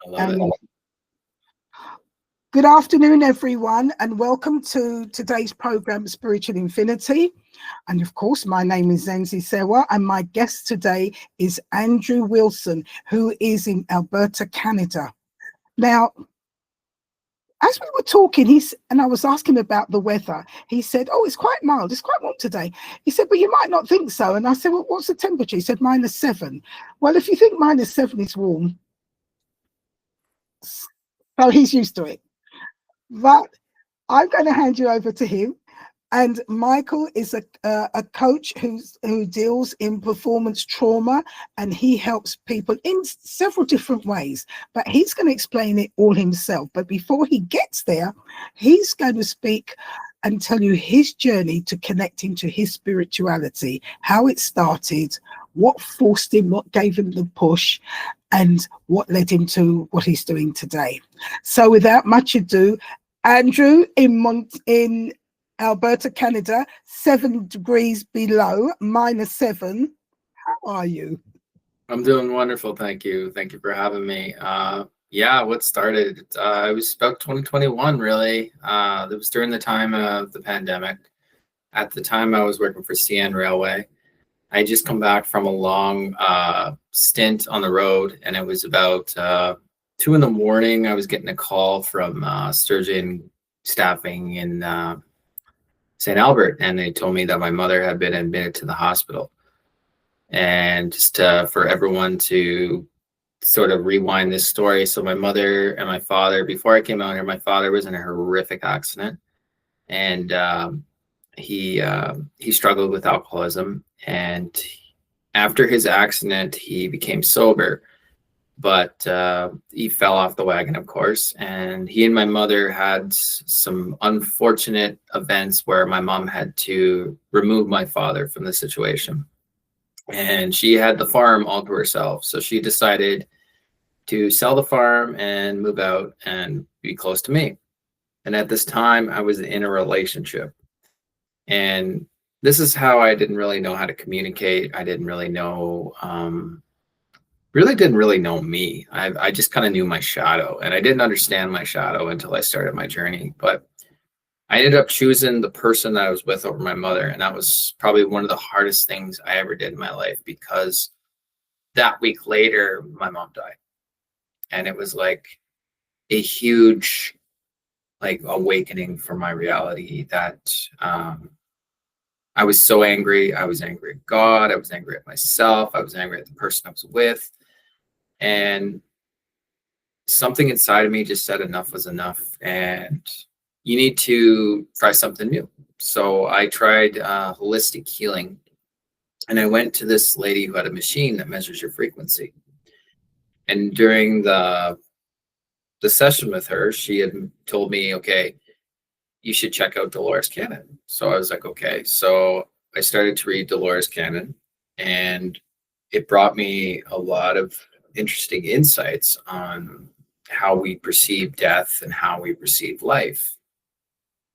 I love it. And good afternoon, everyone, and welcome to today's program, Spiritual Infinity. And of course, my name is Zenzi Sewa, and my guest today is Andrew Wilson, who is in Alberta, Canada. Now, as we were talking, and I was asking about the weather. He said, "Oh, it's quite mild. It's quite warm today." He said, "But you might not think so." And I said, "Well, what's the temperature?" He said, -7. Well, if you think -7 is warm, so he's used to it. But I'm going to hand you over to him. And Michael is a coach who deals in performance trauma, and he helps people in several different ways. But he's going to explain it all himself. But before he gets there, he's going to speak and tell you his journey to connecting to his spirituality, how it started, what forced him, what gave him the push, and what led him to what he's doing today. So without much ado, Andrew in Alberta, Canada, 7 degrees below, -7. How are you? I'm doing wonderful. Thank you. Thank you for having me. Yeah, what started? It was about 2021, really. It was during the time of the pandemic. At the time, I was working for CN Railway. I had just come back from a long stint on the road, and it was about 2 in the morning. I was getting a call from Sturgeon Staffing in St. Albert, and they told me that my mother had been admitted to the hospital. And just for everyone to sort of rewind this story. So my mother and my father, before I came out here, my father was in a horrific accident, and he struggled with alcoholism. And after his accident, he became sober, but he fell off the wagon, of course. And he and my mother had some unfortunate events where my mom had to remove my father from the situation. And she had the farm all to herself. So she decided to sell the farm and move out and be close to me. And at this time, I was in a relationship. And this is how I didn't really know how to communicate. I didn't really know, didn't really know me. I just kind of knew my shadow, and I didn't understand my shadow until I started my journey. But I ended up choosing the person that I was with over my mother, and that was probably one of the hardest things I ever did in my life, because that week later, my mom died. And it was like a huge awakening for my reality that I was so angry. I was angry at God. I was angry at myself. I was angry at the person I was with. And something inside of me just said enough was enough. And you need to try something new. So I tried holistic healing, and I went to this lady who had a machine that measures your frequency. And during the session with her, she had told me, okay, you should check out Dolores Cannon. So I was like, okay. So I started to read Dolores Cannon, and it brought me a lot of interesting insights on how we perceive death and how we perceive life.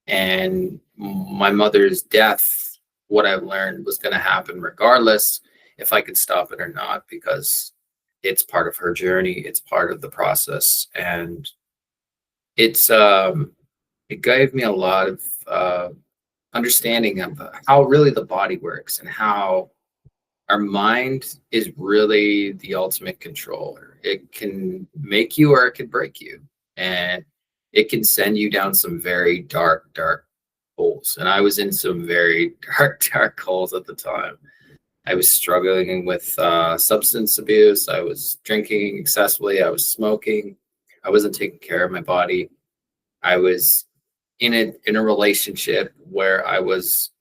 And my mother's death, what I've learned, was going to happen regardless if I could stop it or not, because it's part of her journey. It's part of the process. And it gave me a lot of understanding of how really the body works, and how our mind is really the ultimate controller. It can make you or it can break you. And it can send you down some very dark, dark holes. And I was in some very dark, dark holes at the time. I was struggling with substance abuse. I was drinking excessively. I was smoking. I wasn't taking care of my body. I was in a relationship where I was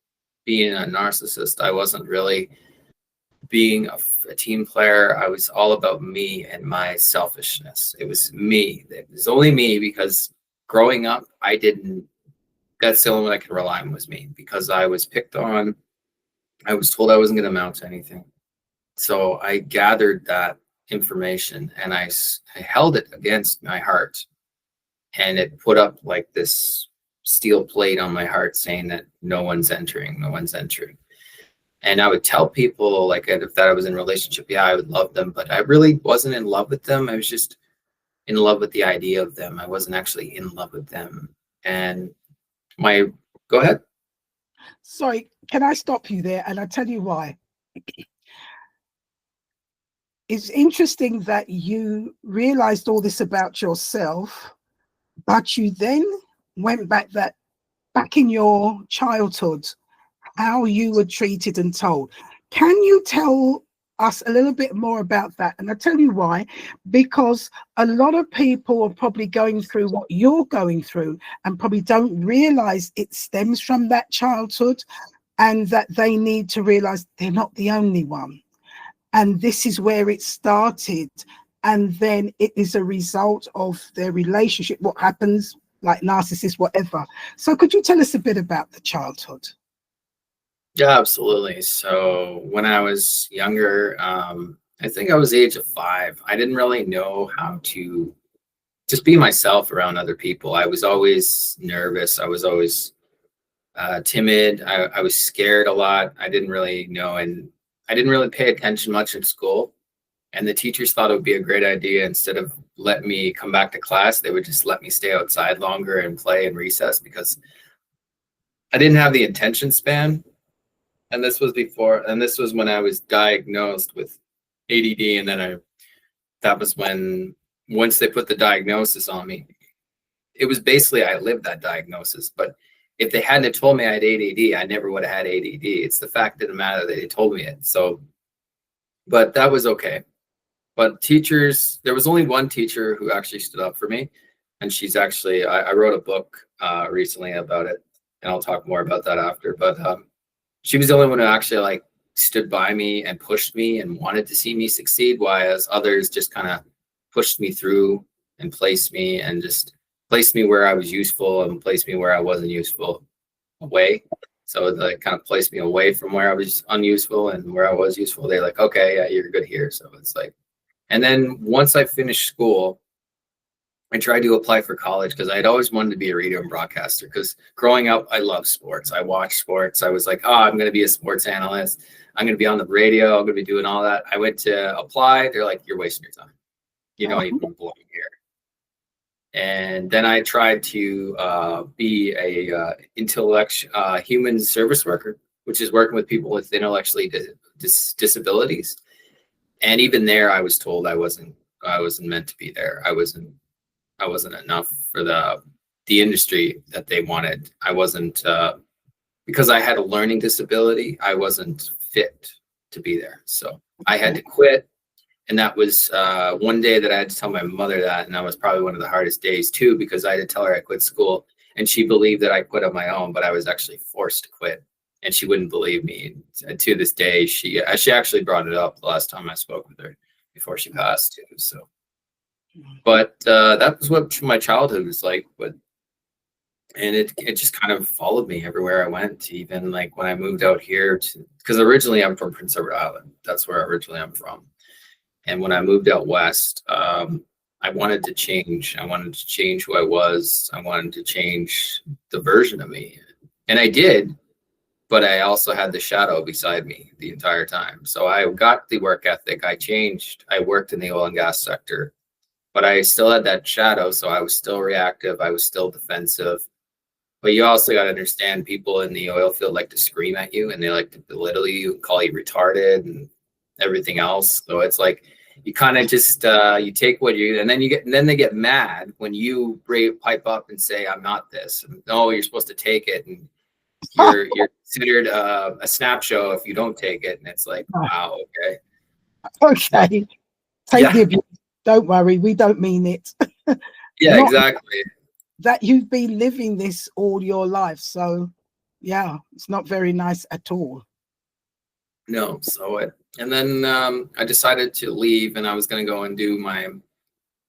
being a narcissist. I wasn't really being a team player. I was all about me and my selfishness. It was me. It was only me, because growing up, that's the only one I could rely on, was me, because I was picked on. I was told I wasn't going to amount to anything. So I gathered that information, and I held it against my heart, and it put up like this steel plate on my heart saying that no one's entering, no one's entering. And I would tell people, like, if that I was in a relationship, yeah, I would love them, but I really wasn't in love with them. in love with the idea of them. I wasn't actually in love with them. And my, go ahead. Sorry, can I stop you there? And I'll tell you why. It's interesting that you realized all this about yourself, but you then went back in your childhood, how you were treated and told. Can you tell us a little bit more about that? And I'll tell you why, because a lot of people are probably going through what you're going through and probably don't realize it stems from that childhood, and that they need to realize they're not the only one. And this is where it started. And then it is a result of their relationship, what happens, like narcissist, whatever. So could you tell us a bit about the childhood? Yeah, absolutely. So when I was younger, I think I was the age of 5. I didn't really know how to just be myself around other people. I was always nervous. I was always timid. I was scared a lot. I didn't really know, and I didn't really pay attention much in school. And the teachers thought it would be a great idea, instead of let me come back to class, they would just let me stay outside longer and play in recess, because I didn't have the attention span. And this was when I was diagnosed with ADD. And then that was when, once they put the diagnosis on me, it was basically, I lived that diagnosis. But if they hadn't told me I had ADD, I never would have had ADD. It's the fact of the matter that they told me it. So, but that was okay. But teachers, there was only one teacher who actually stood up for me. And she's actually, I wrote a book recently about it, and I'll talk more about that after. But she was the only one who actually like stood by me and pushed me and wanted to see me succeed, while others just kind of pushed me through and placed me where I was useful and placed me where I wasn't useful away. So they kind of placed me away from where I was unuseful, and where I was useful, they're like, okay, yeah, you're good here. So it's like, and then once I finished school, I tried to apply for college, because I'd always wanted to be a radio and broadcaster. Because growing up, I loved sports. I watched sports. I was like, oh, I'm going to be a sports analyst. I'm going to be on the radio. I'm going to be doing all that. I went to apply. They're like, you're wasting your time. You don't even belong here. And then I tried to be a human service worker, which is working with people with intellectually disabilities. And even there, I was told I wasn't meant to be there. I wasn't enough for the industry that they wanted. I wasn't, because I had a learning disability, I wasn't fit to be there. So I had to quit. And that was one day that I had to tell my mother that. And that was probably one of the hardest days too, because I had to tell her I quit school. And she believed that I quit on my own, but I was actually forced to quit. And she wouldn't believe me. And to this day, she actually brought it up the last time I spoke with her before she passed too. So, but that was what my childhood was like. And it just kind of followed me everywhere I went, even like when I moved out here because originally I'm from Prince Edward Island. That's where originally I'm from. And when I moved out west, I wanted to change. I wanted to change who I was. I wanted to change the version of me. And I did, but I also had the shadow beside me the entire time. So I got the work ethic. I changed. I worked in the oil and gas sector, but I still had that shadow. So I was still reactive. I was still defensive. But you also got to understand, people in the oil field like to scream at you, and they like to belittle you, call you retarded and everything else. So it's like, you kind of just you take what you, and then they get mad when you pipe up and say, I'm not this. And, oh, you're supposed to take it, and you're considered a snap show if you don't take it. And it's like, wow, okay. Okay. Take the abuse. Don't worry, we don't mean it. Yeah, exactly. That you've been living this all your life. So yeah, it's not very nice at all. No, and then I decided to leave, and I was going to go and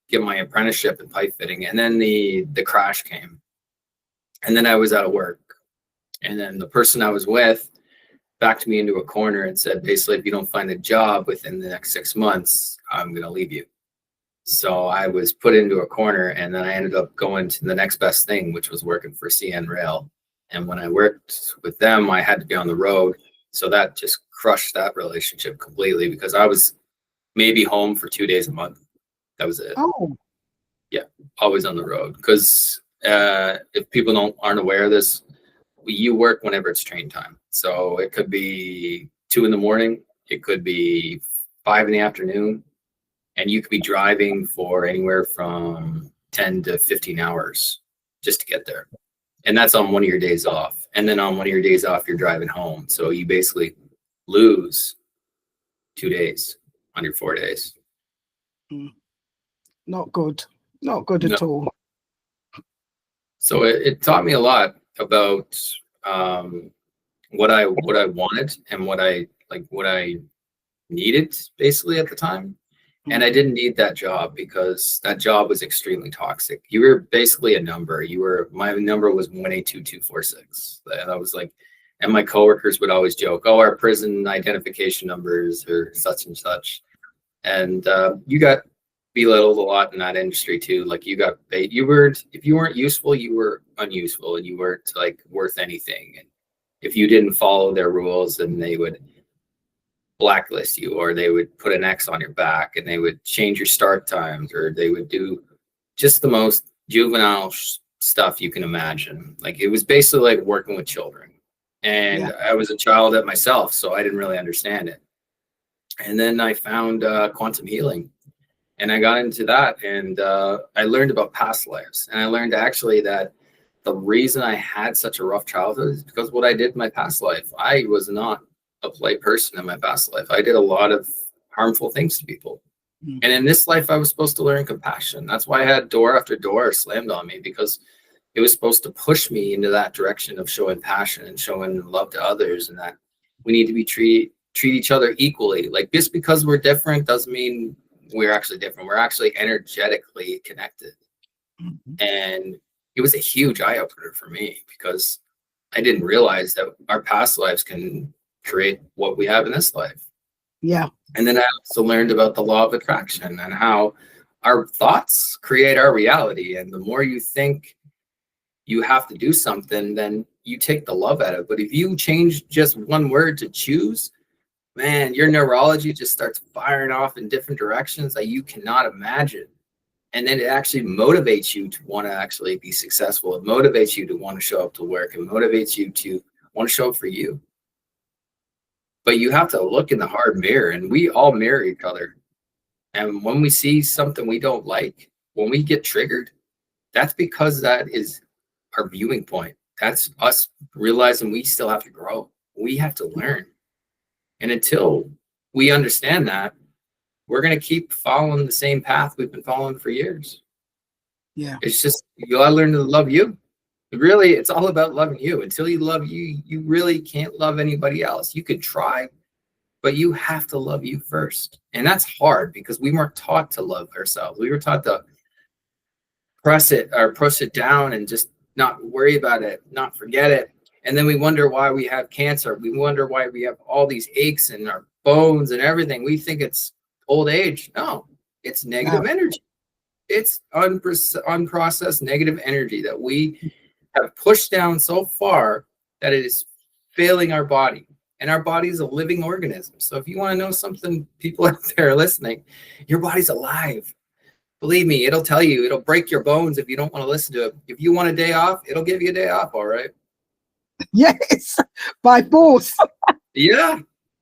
get my apprenticeship in pipe fitting. And then the crash came, and then I was out of work. And then the person I was with backed me into a corner and said, basically, if you don't find a job within the next 6 months, I'm going to leave you. So I was put into a corner, and then I ended up going to the next best thing, which was working for CN Rail. And when I worked with them, I had to be on the road. So that just crushed that relationship completely, because I was maybe home for 2 days a month. That was it. Oh, Yeah, always on the road. Because if people aren't aware of this, you work whenever it's train time. So it could be 2 in the morning, it could be 5 in the afternoon, and you could be driving for anywhere from 10 to 15 hours just to get there. And that's on one of your days off. And then on one of your days off, you're driving home. So you basically lose 2 days on your 4 days. Not good. Not good No. at all. So it taught me a lot about what I wanted and what I needed basically at the time. And I didn't need that job because that job was extremely toxic. You were basically a number. My number was 182246. And I was like, and my coworkers would always joke, "Oh, our prison identification numbers are such and such." And you got belittled a lot in that industry too. Like if you weren't useful, you were unuseful, and you weren't like worth anything. And if you didn't follow their rules, then they would blacklist you, or they would put an X on your back, and they would change your start times, or they would do just the most juvenile stuff you can imagine. Like it was basically like working with children. And Yeah. I was a child at myself, so I didn't really understand it. And then I found quantum healing, and I got into that, and I learned about past lives, and I learned actually that the reason I had such a rough childhood is because what I did in my past life. I was not a polite person in my past life. I did a lot of harmful things to people. Mm. And in this life, I was supposed to learn compassion. That's why I had door after door slammed on me, because it was supposed to push me into that direction of showing passion and showing love to others, and that we need to be treat each other equally. Like just because we're different doesn't mean we're actually different. We're actually energetically connected. Mhm. And it was a huge eye opener for me, because I didn't realize that our past lives can create what we have in this life. Yeah. And then I also learned about the law of attraction and how our thoughts create our reality. And the more you think you have to do something, then you take the love out of it. But if you change just one word to choose, man, your neurology just starts firing off in different directions that you cannot imagine. And then it actually motivates you to want to actually be successful. It motivates you to want to show up to work. It motivates you to want to show up for you. But you have to look in the hard mirror, and we all mirror each other. And when we see something we don't like, when we get triggered, that's because that is our viewing point. That's us realizing we still have to grow. We have to learn. And until we understand that, we're going to keep following the same path we've been following for years. Yeah. It's just, you got to learn to love you. Really, it's all about loving you. Until you love you, you really can't love anybody else. You could try, but you have to love you first. And that's hard because we weren't taught to love ourselves. We were taught to push it down and just not worry about it, not forget it. And then we wonder why we have cancer. We wonder why we have all these aches in our bones and everything. We think it's old age. No, it's negative energy. It's unprocessed negative energy that we have pushed down so far that it is failing our body. And our body is a living organism. So if you want to know something, people out there listening, your body's alive. Believe me, it'll tell you. It'll break your bones if you don't want to listen to it. If you want a day off, it'll give you a day off, all right? Yes, by force. Yeah.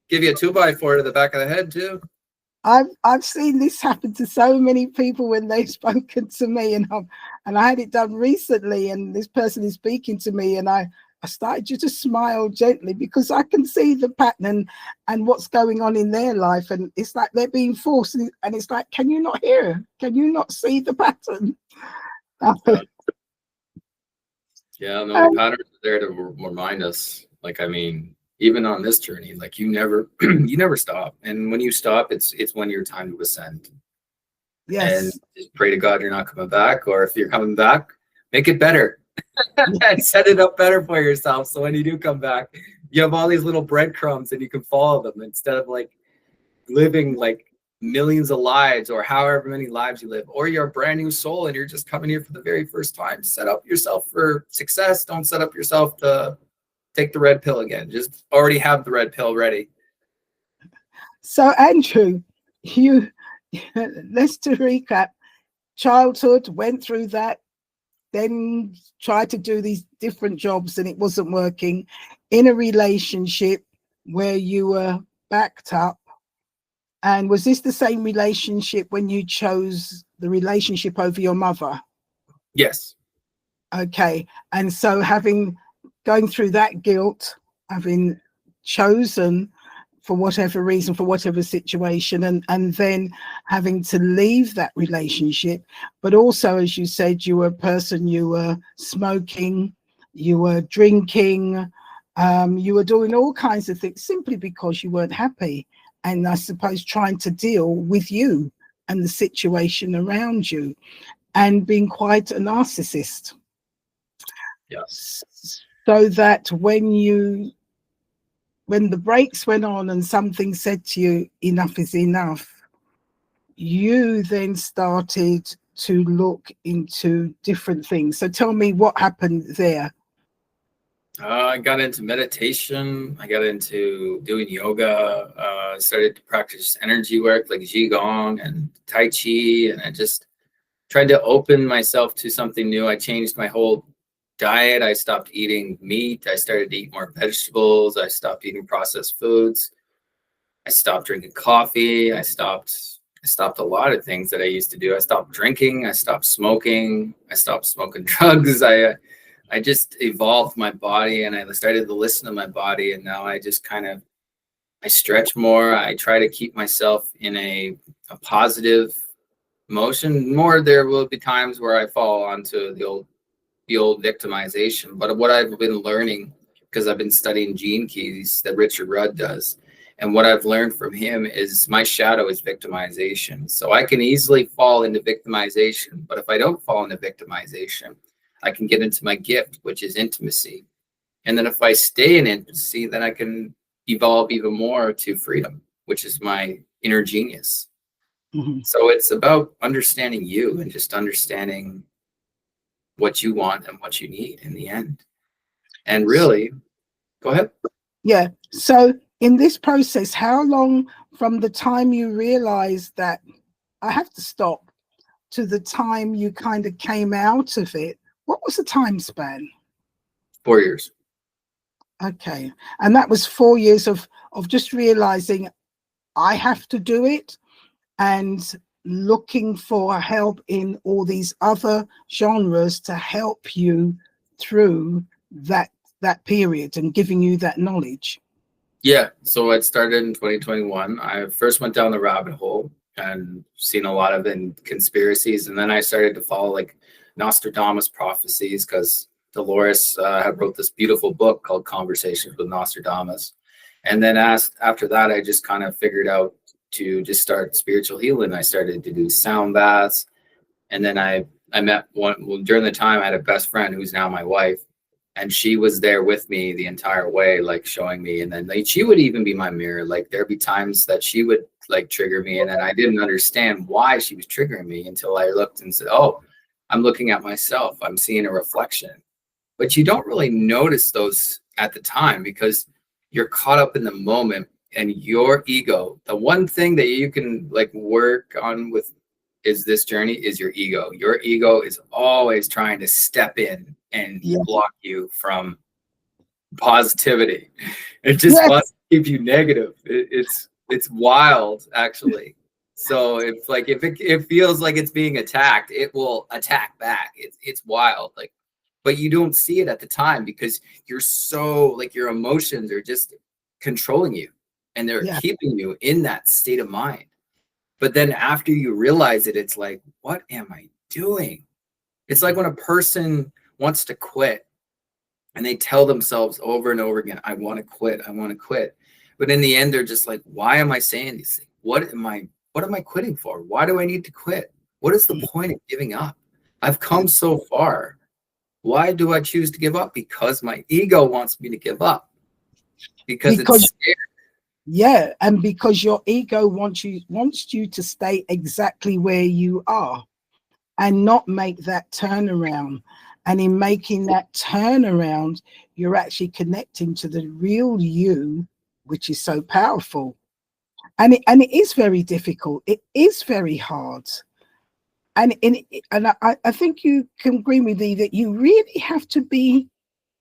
Give you a 2x4 to the back of the head, too. I've seen this happen to so many people when they've spoken to me, and I had it done recently, and this person is speaking to me, and I started to just smile gently because I can see the pattern and what's going on in their life, and it's like they're being forced, and it's like, can you not hear? Can you not see the pattern? Yeah, no, the patterns are there to remind us. Like, I mean, even on this journey, like you never stop. And when you stop, it's when your time to ascend. Yes. And just pray to God you're not coming back, or if you're coming back, make it better. And set it up better for yourself. So when you do come back, you have all these little breadcrumbs and you can follow them instead of like living like millions of lives or however many lives you live, or you're a brand new soul and you're just coming here for the very first time. Set up yourself for success. Don't set up yourself to take the red pill again. Just already have the red pill ready. So Andrew, let's to recap. childhood, went through that, then tried to do these different jobs and it wasn't working, in a relationship where you were backed up. And was this the same relationship when you chose the relationship over your mother? Yes. Okay. And so going through that guilt, having chosen for whatever reason, for whatever situation, and then having to leave that relationship. But also, as you said, you were a person, you were smoking, you were drinking, you were doing all kinds of things simply because you weren't happy. And I suppose trying to deal with you and the situation around you, and being quite a narcissist. Yeah. So that when the brakes went on and something said to you, enough is enough, you then started to look into different things. So tell me what happened there. I got into meditation. I got into doing yoga. I started to practice energy work like Qigong and Tai Chi. And I just tried to open myself to something new. I changed my whole diet. I stopped eating meat. I started to eat more vegetables. I stopped eating processed foods. I stopped drinking coffee. I stopped a lot of things that I used to do. I stopped drinking. I stopped smoking. I stopped smoking drugs. I just evolved my body and I started to listen to my body. And now I just I stretch more. I try to keep myself in a positive motion. More, there will be times where I fall onto the old victimization. But what I've been learning, because I've been studying gene keys that Richard Rudd does, and what I've learned from him is my shadow is victimization. So I can easily fall into victimization. But if I don't fall into victimization, I can get into my gift, which is intimacy. And then if I stay in intimacy, then I can evolve even more to freedom, which is my inner genius. Mhm. So it's about understanding you and just understanding what you want and what you need in the end. And really, go ahead. Yeah. So in this process, how long from the time you realized that I have to stop to the time you kind of came out of it, what was the time span? 4 years. Okay. And that was 4 years of just realizing I have to do it, and looking for help in all these other genres to help you through that period and giving you that knowledge. Yeah. So it started in 2021. I first went down the rabbit hole and seen a lot of conspiracies. And then I started to follow like Nostradamus prophecies because Dolores had wrote this beautiful book called Conversations with Nostradamus. And then after that, I just kind of figured out to just start spiritual healing. I started to do sound baths. And then I met during the time I had a best friend who's now my wife, and she was there with me the entire way, like showing me. And then like she would even be my mirror. Like there'd be times that she would like trigger me, and then I didn't understand why she was triggering me until I looked and said, "Oh, I'm looking at myself. I'm seeing a reflection." But you don't really notice those at the time because you're caught up in the moment, and your ego, the one thing that you can like work on with is this journey is your ego. Your ego is always trying to step in and Yeah. block you from positivity. It just Yes. wants to keep you negative. It's wild actually. So if it feels like it's being attacked, it will attack back. It's wild. Like, but you don't see it at the time because you're so like your emotions are just controlling you and they're Yeah. keeping you in that state of mind. But then after you realize it, it's like, what am I doing? It's like when a person wants to quit and they tell themselves over and over again, I want to quit, I want to quit. But in the end, they're just like, why am I saying these things? What am I quitting for? Why do I need to quit? What is the point of giving up? I've come so far. Why do I choose to give up? Because my ego wants me to give up. Because it's Because scared. yeah, and because your ego wants you to stay exactly where you are and not make that turnaround. And in making that turnaround, you're actually connecting to the real you, which is so powerful. And it is very difficult. It is very hard. I think you can agree with me that you really have to be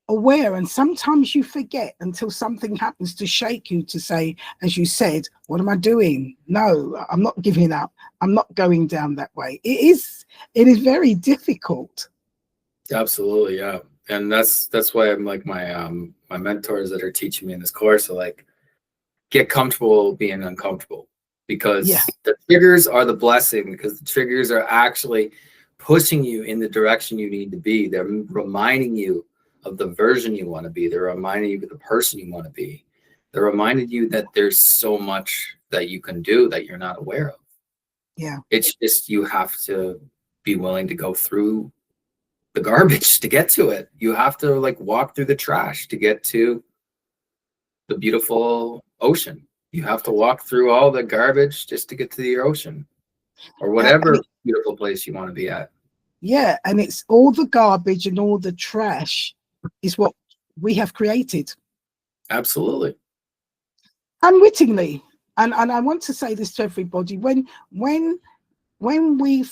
aware, and sometimes you forget until something happens to shake you to say, as you said, what am I doing? No, I'm not giving up. I'm not going down that way. It is very difficult. Absolutely, yeah. And that's why I'm like my mentors that are teaching me in this course are like, get comfortable being uncomfortable, Yeah, because the triggers are the blessing, because the triggers are actually pushing you in the direction you need to be. They're reminding you of the version you want to be. They're reminding you of the person you want to be. They're reminding you that there's so much that you can do that you're not aware of. yeah. It's just you have to be willing to go through the garbage to get to it. You have to like walk through the trash to get to the beautiful ocean. You have to walk through all the garbage just to get to the ocean, or And whatever beautiful place you want to be at. yeah, and it's all the garbage and all the trash is what we have created Absolutely. unwittingly. And I want to say this to everybody: when we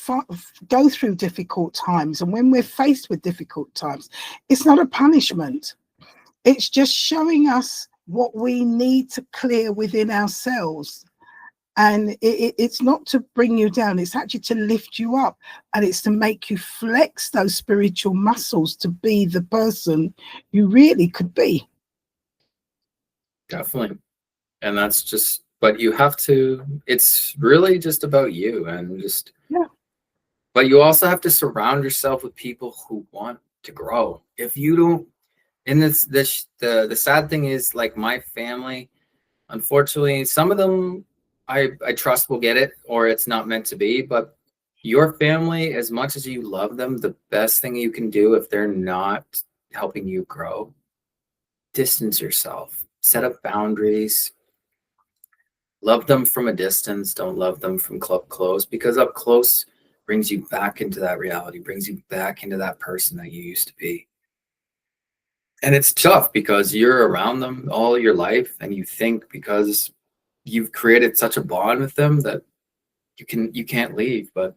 go through difficult times, and when we're faced with difficult times, it's not a punishment. It's just showing us what we need to clear within ourselves. And it's not to bring you down, it's actually to lift you up, and it's to make you flex those spiritual muscles to be the person you really could be. Definitely. And that's just, but you have to, it's really just about you, and just, Yeah, but you also have to surround yourself with people who want to grow. If you don't, and the sad thing is, like, my family, unfortunately, some of them I trust will get it, or it's not meant to be. But your family, as much as you love them, the best thing you can do if they're not helping you grow, distance yourself, set up boundaries, love them from a distance, don't love them from up close, because up close brings you back into that reality, brings you back into that person that you used to be. And it's tough because you're around them all your life, and you think because you've created such a bond with them that you can't leave, but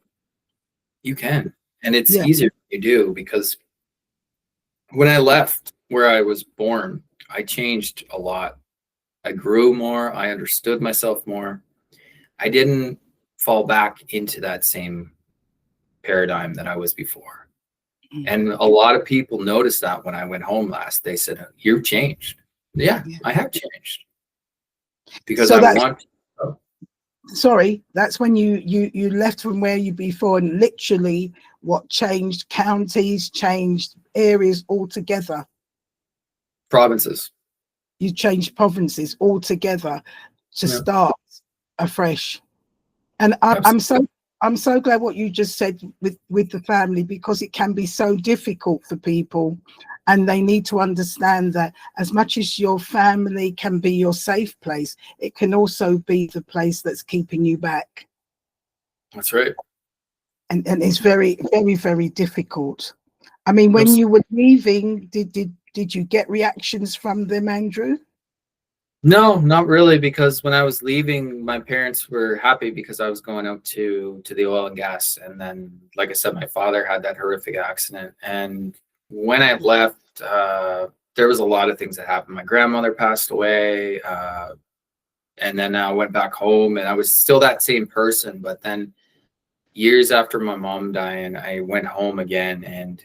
you can. And it's yeah, easier when you do, because when I left where I was born, I changed a lot. I grew more, I understood myself more. I didn't fall back into that same paradigm that I was before. mm, And a lot of people noticed that when I went home last. They said, "You've changed." Yeah, yeah. I have changed, because So I that's, want. sorry, that's when you left from where you before, and literally what changed, counties changed, areas altogether. Provinces. You changed provinces altogether to Yeah, start afresh. And absolutely. I'm so glad what you just said with the family, because it can be so difficult for people, and they need to understand that as much as your family can be your safe place, it can also be the place that's keeping you back. That's right. And it's very, very, very difficult. I mean, when Absolutely. you were leaving, did you get reactions from them, Andrew? No, not really, because when I was leaving, my parents were happy because I was going out to the oil and gas. And then, like I said, my father had that horrific accident. And when I left, there was a lot of things that happened. My grandmother passed away, and then I went back home, and I was still that same person. But then years after my mom dying, I went home again, and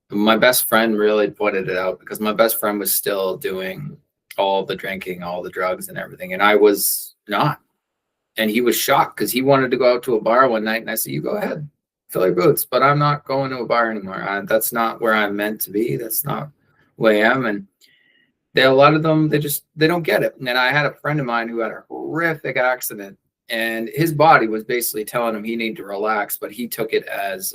my best friend really pointed it out, because my best friend was still doing all the drinking, all the drugs and everything, and I was not. And he was shocked because he wanted to go out to a bar one night, and I said, "You go ahead, fill your boots, but I'm not going to a bar anymore. That's not where I'm meant to be. That's not who I am." And a lot of them, they don't get it. And then I had a friend of mine who had a horrific accident, and his body was basically telling him he needed to relax, but he took it as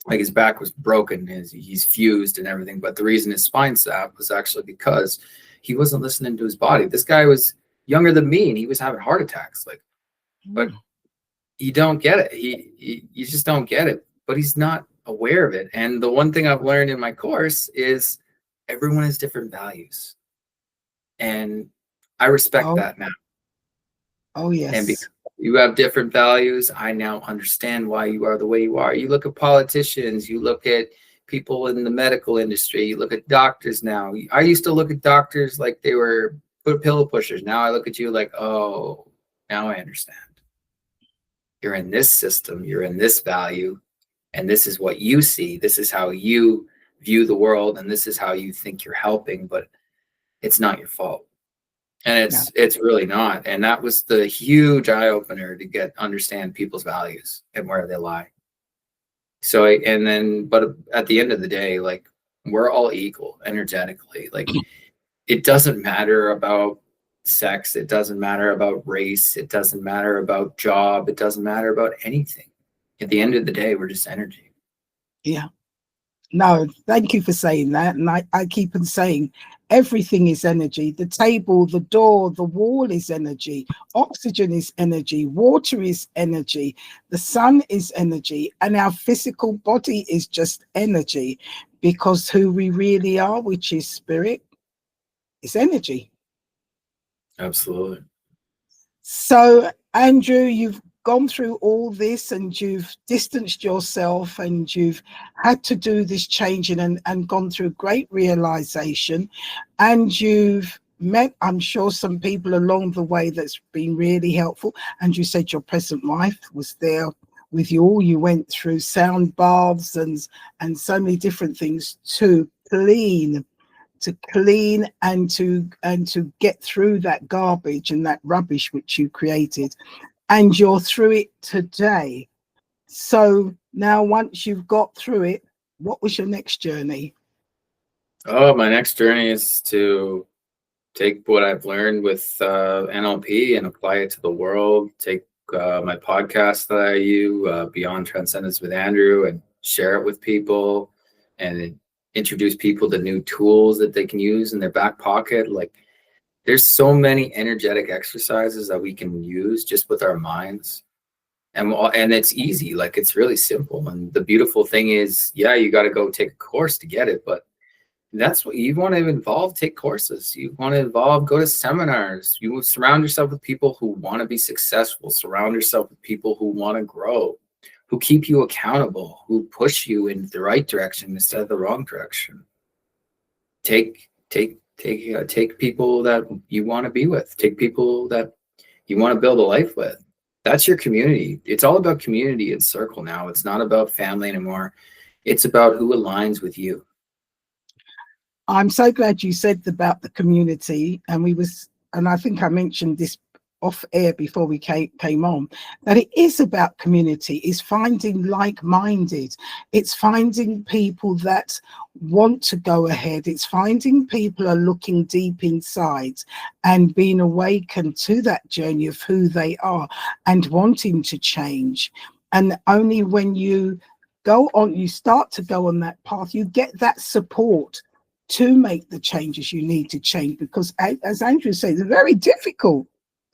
like his back was broken, he's fused and everything. But the reason his spine snapped was actually because he wasn't listening to his body. This guy was younger than me, and he was having heart attacks. Like, but you don't get it. You just don't get it. But he's not aware of it. And the one thing I've learned in my course is everyone has different values, and I respect Oh, that now. Oh, And because yes. you have different values, I now understand why you are the way you are. You look at politicians, you look at people in the medical industry, you look at doctors now. I used to look at doctors like they were pillow pushers. Now I look at you like, oh, now I understand. You're in this system, you're in this value, and this is what you see. This is how you view the world, and this is how you think you're helping, but it's not your fault. And Yeah. it's really not. And that was the huge eye opener to get understand people's values and where they lie. So and then but at the end of the day, like, we're all equal energetically. Like, it doesn't matter about sex, it doesn't matter about race, it doesn't matter about job, it doesn't matter about anything. At the end of the day, we're just energy. Yeah. No, thank you for saying that. And I keep on saying everything is energy. The table, the door, the wall is energy. Oxygen is energy. Water is energy. The sun is energy. And our physical body is just energy, because who we really are, which is spirit, is energy. Absolutely. So, Andrew, you've gone through all this and you've distanced yourself and you've had to do this changing and gone through great realization. And you've met, I'm sure, some people along the way that's been really helpful. And you said your present wife was there with you all. You went through sound baths and so many different things to clean and to get through that garbage and that rubbish which you created, and you're through it today. So now, once you've got through it, what was your next journey? Oh, my next journey is to take what I've learned with NLP and apply it to the world. Take my podcast that I use, Beyond Transcendence with Andrew, and share it with people, and introduce people to new tools that they can use in their back pocket. Like, there's so many energetic exercises that we can use just with our minds. And it's easy, like, it's really simple. And the beautiful thing is, yeah, you got to go take a course to get it, but that's what you want to involve. Take courses. You want to involve, go to seminars. You surround yourself with people who want to be successful. Surround yourself with people who want to grow, who keep you accountable, who push you in the right direction instead of the wrong direction. Take people that you want to be with. Take people that you want to build a life with. That's your community. It's all about community and circle now. It's not about family anymore. It's about who aligns with you. I'm so glad you said about the community, and I think I mentioned this off air before we came on, that it is about community. It's finding like-minded. It's finding people that want to go ahead. It's finding people are looking deep inside and being awakened to that journey of who they are and wanting to change. And only when you start to go on that path, you get that support to make the changes you need to change, because as Andrew says, it's very difficult,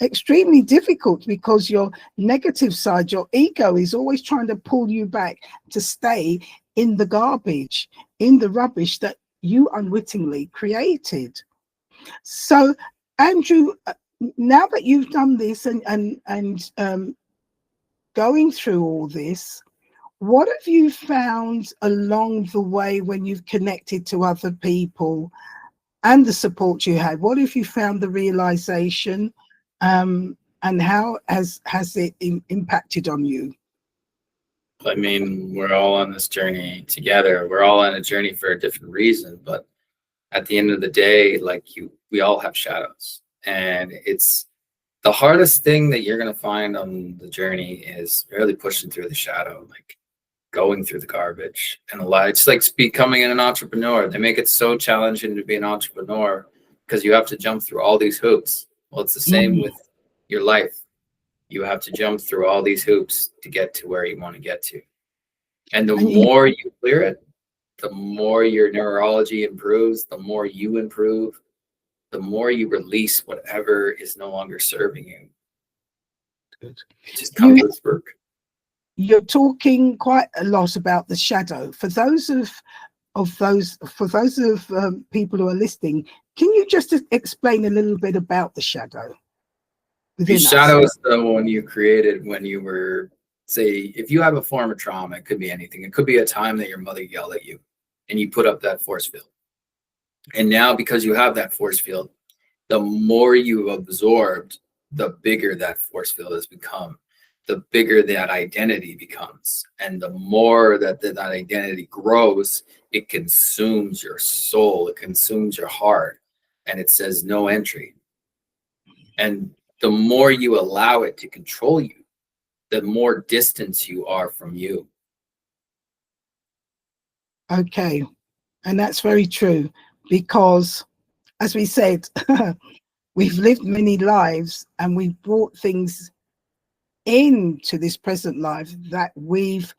extremely difficult, because your negative side, your ego, is always trying to pull you back to stay in the garbage, in the rubbish that you unwittingly created. So, Andrew, now that you've done this and going through all this, what have you found along the way when you've connected to other people and the support you had? What have you found the realization, and how has it impacted on you? I mean, we're all on this journey together. We're all on a journey for a different reason, but at the end of the day, like, we all have shadows, and it's the hardest thing that you're going to find on the journey is really pushing through the shadow, like going through the garbage. And a lot, it's like becoming an entrepreneur. They make it so challenging to be an entrepreneur because you have to jump through all these hoops. Well, it's the same with your life. You have to jump through all these hoops to get to where you want to get to. And the more you clear it, the more your neurology improves, the more you improve, the more you release whatever is no longer serving you. Good. It just comes with work. You're talking quite a lot about the shadow. For those people who are listening, can you just explain a little bit about the shadow? Your within us. shadow is the one you created when you were, say, if you have a form of trauma, it could be anything. It could be a time that your mother yelled at you and you put up that force field. And now, because you have that force field, the more you absorbed, the bigger that force field has become, the bigger that identity becomes. And the more that identity grows, it consumes your soul, it consumes your heart, and it says no entry. And the more you allow it to control you, the more distance you are from you. Okay. And that's very true because, as we said, we've lived many lives and we've brought things into this present life that we've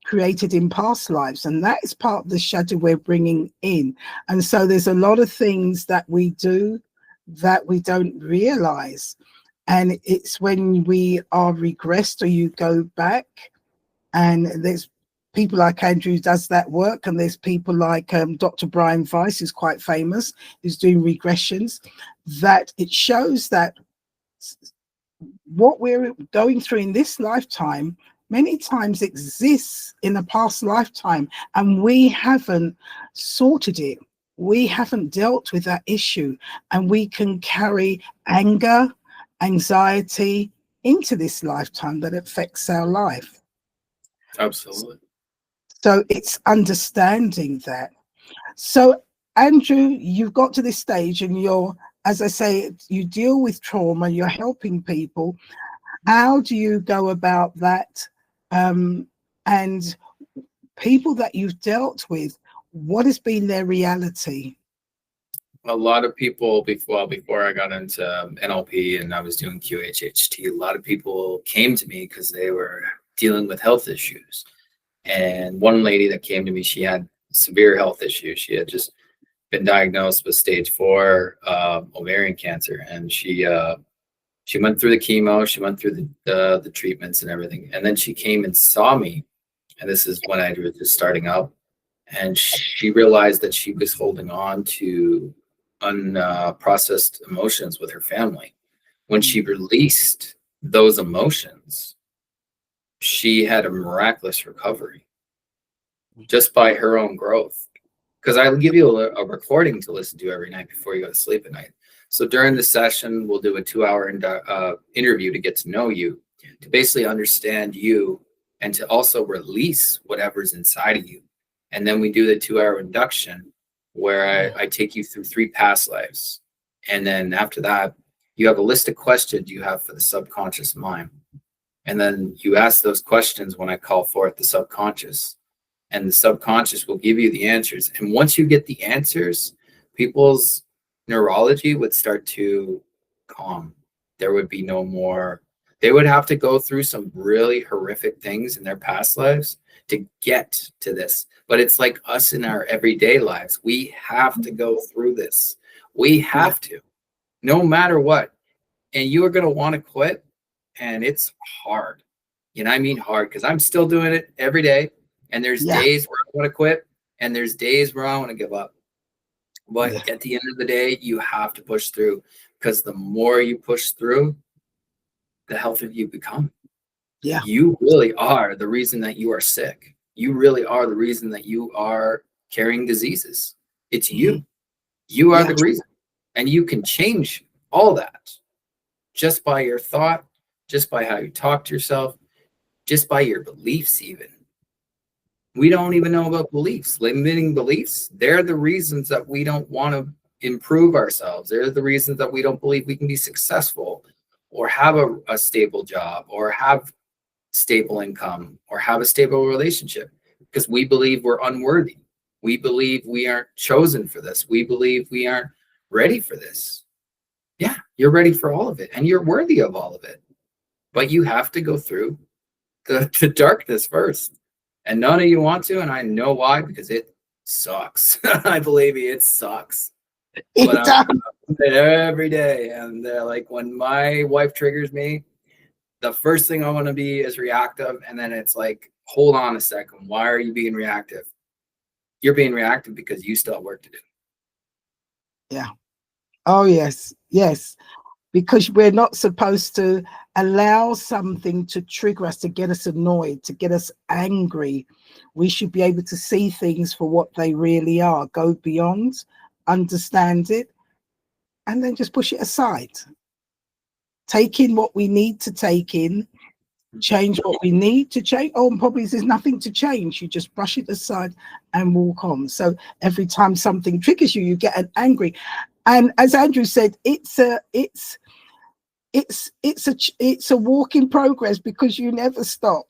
created in past lives, and that is part of the shadow we're bringing in. And so there's a lot of things that we do that we don't realize, and it's when we are regressed or you go back, and there's people like Andrew does that work, and there's people like Dr. Brian Weiss, who's quite famous, who's doing regressions, that it shows that what we're going through in this lifetime many times exists in a past lifetime, and we haven't sorted it. We haven't dealt with that issue, and we can carry anger, anxiety into this lifetime that affects our life. Absolutely. So it's understanding that. So, Andrew, you've got to this stage and you're, as I say, you deal with trauma, you're helping people. How do you go about that? And people that you've dealt with, what has been their reality? A lot of people before I got into NLP and I was doing QHHT, a lot of people came to me because they were dealing with health issues. And one lady that came to me, she had severe health issues. She had just been diagnosed with stage 4 ovarian cancer, and she went through the chemo, she went through the treatments and everything, and then she came and saw me. And this is when I was just starting out, and she realized that she was holding on to unprocessed emotions with her family. When she released those emotions, she had a miraculous recovery just by her own growth. Because I'll give you a recording to listen to every night before you go to sleep at night. So during the session, we'll do a 2-hour interview to get to know you, to basically understand you, and to also release whatever's inside of you. And then we do the 2-hour induction where I take you through 3 past lives. And then after that, you have a list of questions you have for the subconscious mind. And then you ask those questions when I call forth the subconscious. And the subconscious will give you the answers. And once you get the answers, people's neurology would start to calm. There would be no more. They would have to go through some really horrific things in their past lives to get to this. But it's like us in our everyday lives. We have to go through this. We have to, no matter what. And you are going to want to quit. And it's hard. You know what I mean? Hard, because I'm still doing it every day. And there's days where I want to quit, and there's days where I want to give up. But at the end of the day, you have to push through, because the more you push through, the healthier you become. Yeah. You really are the reason that you are sick. You really are the reason that you are carrying diseases. It's you. You are the reason. And you can change all that just by your thought, just by how you talk to yourself, just by your beliefs even. We don't even know about beliefs. Limiting beliefs, they're the reasons that we don't want to improve ourselves. They're the reasons that we don't believe we can be successful or have a stable job or have stable income or have a stable relationship, because we believe we're unworthy. We believe we aren't chosen for this. We believe we aren't ready for this. Yeah, you're ready for all of it, and you're worthy of all of it. But you have to go through the darkness first. And none of you want to, and I know why, because it sucks. I believe me, it sucks. But I'm it every day. And like when my wife triggers me, the first thing I want to be is reactive. And then it's like, hold on a second. Why are you being reactive? You're being reactive because you still have work to do. Yeah. Oh, yes. Yes. because we're not supposed to allow something to trigger us, to get us annoyed, to get us angry. We should be able to see things for what they really are, go beyond, understand it, and then just push it aside. Take in what we need to take in, change what we need to change. Oh, and probably there's nothing to change. You just brush it aside and walk on. So every time something triggers you, you get angry. And as Andrew said, it's a walk in progress, because you never stop.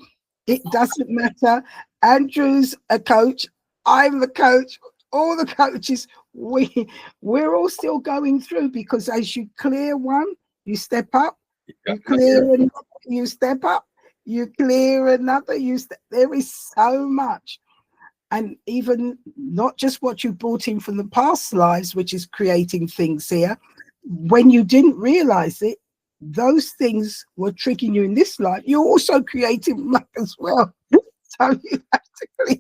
It doesn't matter. Andrew's a coach, I'm the coach, all the coaches, we're all still going through, because as you clear one, you step up, you clear another, you step up, you clear another, there is so much. And even not just what you brought in from the past lives, which is creating things here, when you didn't realize it, those things were triggering you in this life, you're also creating them as well. So you have to clear.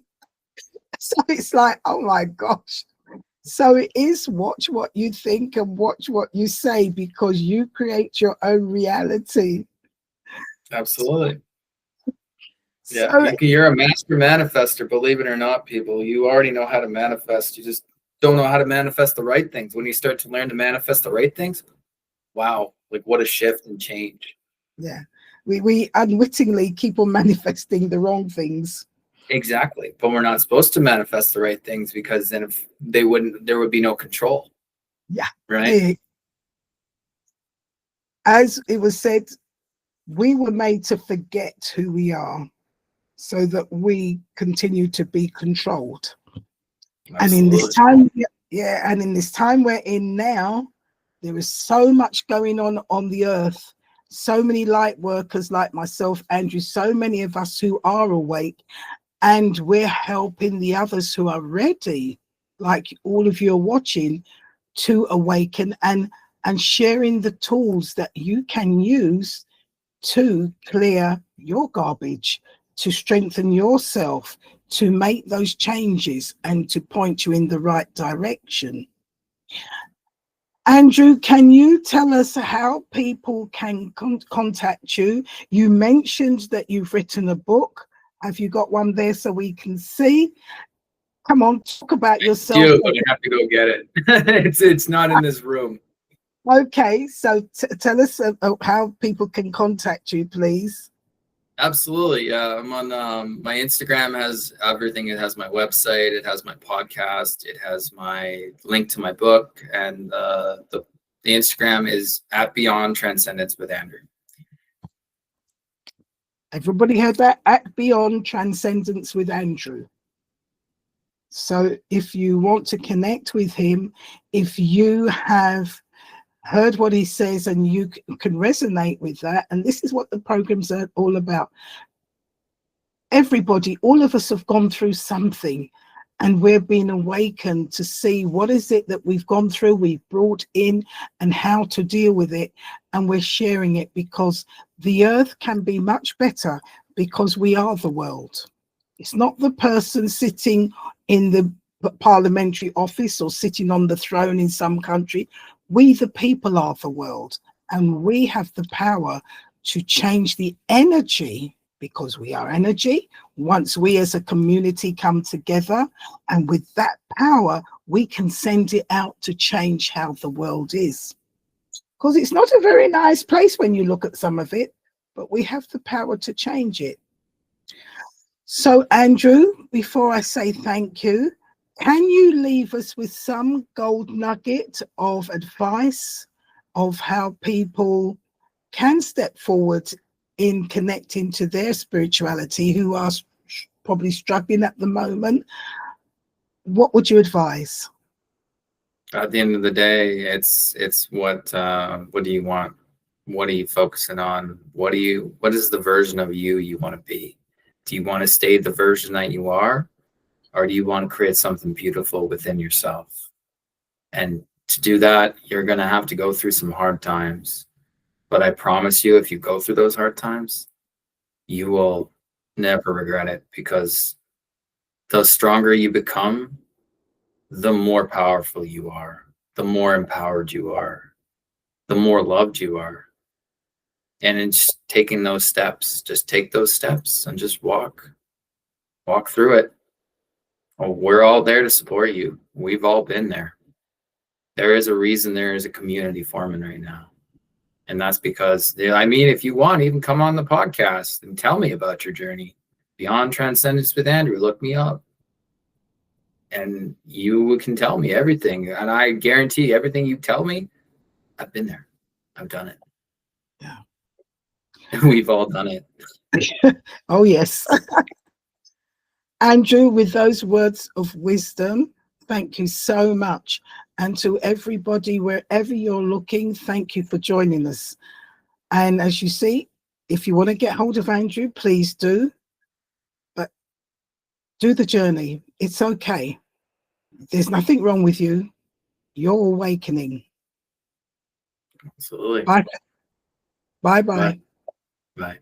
So it's like, oh my gosh. So it is watch what you think and watch what you say, because you create your own reality. Absolutely. Yeah, So, you're a master manifester, believe it or not, people. You already know how to manifest. You just don't know how to manifest the right things. When you start to learn to manifest the right things, wow, like what a shift and change. Yeah, we unwittingly keep on manifesting the wrong things. Exactly. But we're not supposed to manifest the right things, because then if there would be no control. Yeah. Right. As it was said, we were made to forget who we are so that we continue to be controlled. Absolutely. And in this time, and in this time we're in now, there is so much going on the earth. So many light workers like myself, Andrew, so many of us who are awake, and we're helping the others who are ready, like all of you are watching, to awaken, and sharing the tools that you can use to clear your garbage, to strengthen yourself, to make those changes, and to point you in the right direction. Andrew, can you tell us how people can contact you? You mentioned that you've written a book. Have you got one there so we can see? Come on, talk about yourself. I have to go get it. It's not in this room. Okay, so tell us how people can contact you, please. Absolutely. Yeah, I'm on my Instagram has everything. It has my website, it has my podcast, it has my link to my book, and the Instagram is at Beyond Transcendence with Andrew. Everybody heard that? At Beyond Transcendence with Andrew. So if you want to connect with him, if you have heard what he says and you can resonate with that, and this is what the programs are all about. Everybody, all of us have gone through something, and we're being awakened to see what is it that we've gone through, we've brought in, and how to deal with it. And we're sharing it, because the earth can be much better, because we are the world. It's not the person sitting in the parliamentary office or sitting on the throne in some country. We, the people, are the world, and we have the power to change the energy, because we are energy. Once we as a community come together, and with that power, we can send it out to change how the world is. Because it's not a very nice place when you look at some of it, but we have the power to change it. So, Andrew, before I say thank you, can you leave us with some gold nugget of advice of how people can step forward in connecting to their spirituality, who are probably struggling at the moment? What would you advise? At the end of the day, it's what do you want? What are you focusing on? What is the version of you want to be? Do you want to stay the version that you are, or do you want to create something beautiful within yourself? And to do that, you're going to have to go through some hard times. But I promise you, if you go through those hard times, you will never regret it, because the stronger you become, the more powerful you are, the more empowered you are, the more loved you are. And it's taking those steps. Just take those steps and just walk through it. Oh, we're all there to support you. We've all been there. There is a reason there is a community forming right now. And that's because, I mean, if you want, even come on the podcast and tell me about your journey. Beyond Transcendence with Andrew, look me up. And you can tell me everything. And I guarantee everything you tell me, I've been there. I've done it. Yeah. We've all done it. Oh, yes. Andrew, with those words of wisdom, thank you so much. And to everybody, wherever you're looking, thank you for joining us. And as you see, if you want to get hold of Andrew, please do. But do the journey. It's okay. There's nothing wrong with you. You're awakening. Absolutely. Bye. Bye-bye. Bye. Bye.